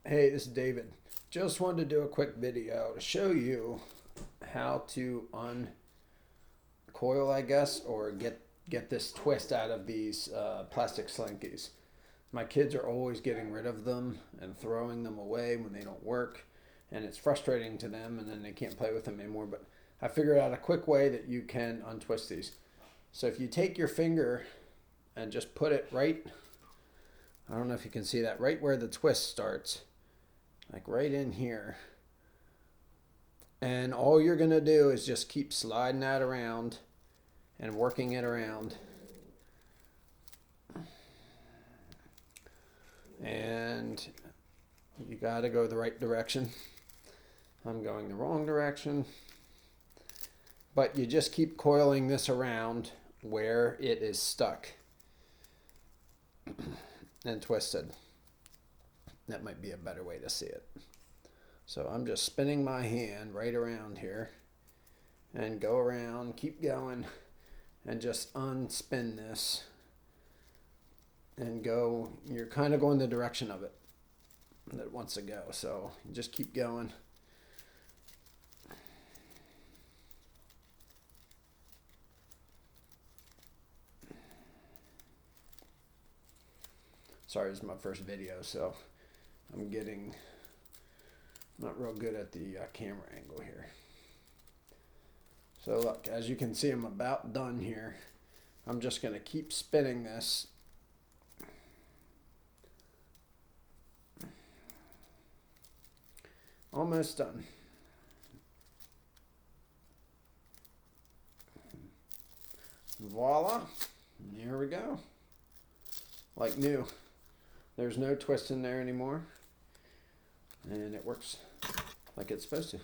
Hey, this is David. Just wanted to do a quick video to show you how to uncoil, I guess, or get this twist out of these plastic slinkies. My kids are always getting rid of them and throwing them away when they don't work, and it's frustrating to them, and then they can't play with them anymore. But I figured out a quick way that you can untwist these. So if you take your finger and just put it right, I don't know if you can see that, right where the twist starts, like right in here. And all you're going to do is just keep sliding that around and working it around. And you got to go the right direction. I'm going the wrong direction. But you just keep coiling this around where it is stuck and twisted. That might be a better way to see it. So I'm just spinning my hand right around here and go around, keep going, and just unspin this and go. You're kind of going the direction of it that it wants to go. So you just keep going. Sorry, this is my first video, so I'm not real good at the camera angle here. So look, as you can see, I'm about done here. I'm just going to keep spinning this. Almost done. Voila. Here we go. Like new. There's no twist in there anymore. And it works like it's supposed to.